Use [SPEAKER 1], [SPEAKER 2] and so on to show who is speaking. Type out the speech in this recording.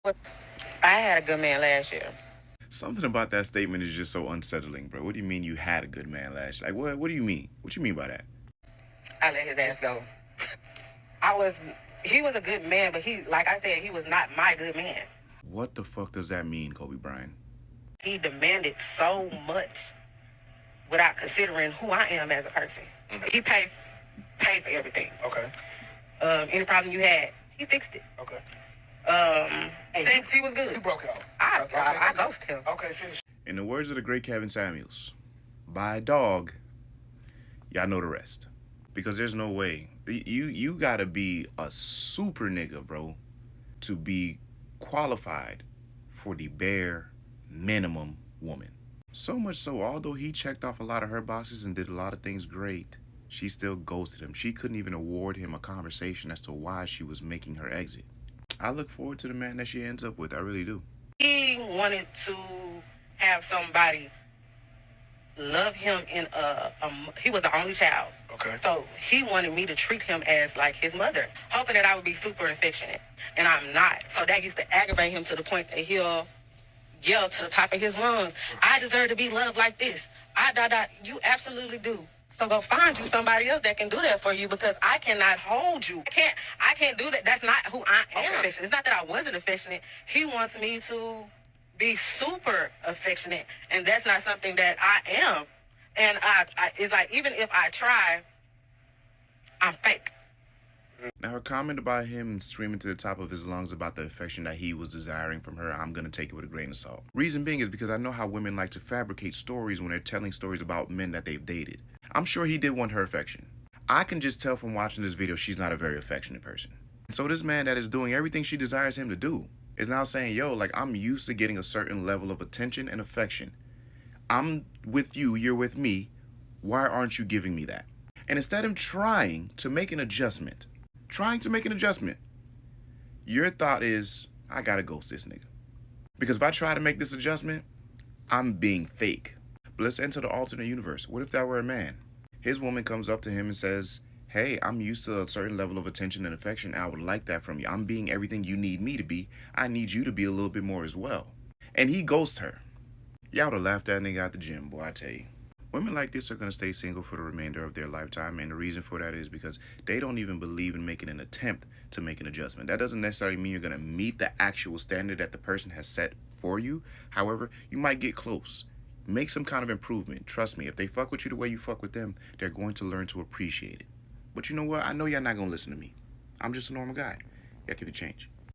[SPEAKER 1] I had a good man last year.
[SPEAKER 2] Something about that statement is just so unsettling, bro. What do you mean you had a good man last year? Like, what do you mean? What you mean by that?
[SPEAKER 1] I let his ass go. I was, he was a good man, but like I said, he was not my good man.
[SPEAKER 2] What the fuck does that mean, Kobe Bryant?
[SPEAKER 1] He demanded so much without considering who I am as a person. Mm-hmm. He paid for everything.
[SPEAKER 3] Okay.
[SPEAKER 1] Any problem you had, he fixed it.
[SPEAKER 3] Okay.
[SPEAKER 1] Sex, he was good.
[SPEAKER 3] You broke it off.
[SPEAKER 1] I ghosted him.
[SPEAKER 3] Okay, finish.
[SPEAKER 2] In the words of the great Kevin Samuels, by a dog, y'all know the rest. Because there's no way. You gotta be a super nigga, bro, to be qualified for the bare minimum woman. So much so, although he checked off a lot of her boxes and did a lot of things great, she still ghosted him. She couldn't even award him a conversation as to why she was making her exit. I look forward to the man that she ends up with. I really do.
[SPEAKER 1] He wanted to have somebody love him he was the only child.
[SPEAKER 3] Okay.
[SPEAKER 1] So he wanted me to treat him as like his mother, hoping that I would be super affectionate. And I'm not. So that used to aggravate him to the point that he'll yell to the top of his lungs, I deserve to be loved like this. You absolutely do. So go find you somebody else that can do that for you, because I cannot hold you. I can't do that. That's not who I am. Okay. It's not that I wasn't affectionate. He wants me to be super affectionate, and that's not something that I am. And it's like, even if I try, I'm fake.
[SPEAKER 2] Now, her comment about him screaming to the top of his lungs about the affection that he was desiring from her, I'm going to take it with a grain of salt. Reason being is because I know how women like to fabricate stories when they're telling stories about men that they've dated. I'm sure he did want her affection. I can just tell from watching this video she's not a very affectionate person. And so this man that is doing everything she desires him to do is now saying, yo, like, I'm used to getting a certain level of attention and affection. I'm with you, you're with me. Why aren't you giving me that? And instead of trying to make an adjustment, your thought is, I gotta ghost this nigga. Because if I try to make this adjustment, I'm being fake. But let's enter the alternate universe. What if that were a man? His woman comes up to him and says, hey, I'm used to a certain level of attention and affection. I would like that from you. I'm being everything you need me to be. I need you to be a little bit more as well. And he ghosts her. Y'all would have laughed that nigga out the gym, boy, I tell you. Women like this are going to stay single for the remainder of their lifetime, and the reason for that is because they don't even believe in making an attempt to make an adjustment. That doesn't necessarily mean you're going to meet the actual standard that the person has set for you. However, you might get close. Make some kind of improvement. Trust me, if they fuck with you the way you fuck with them, they're going to learn to appreciate it. But you know what? I know y'all not going to listen to me. I'm just a normal guy. Y'all can change.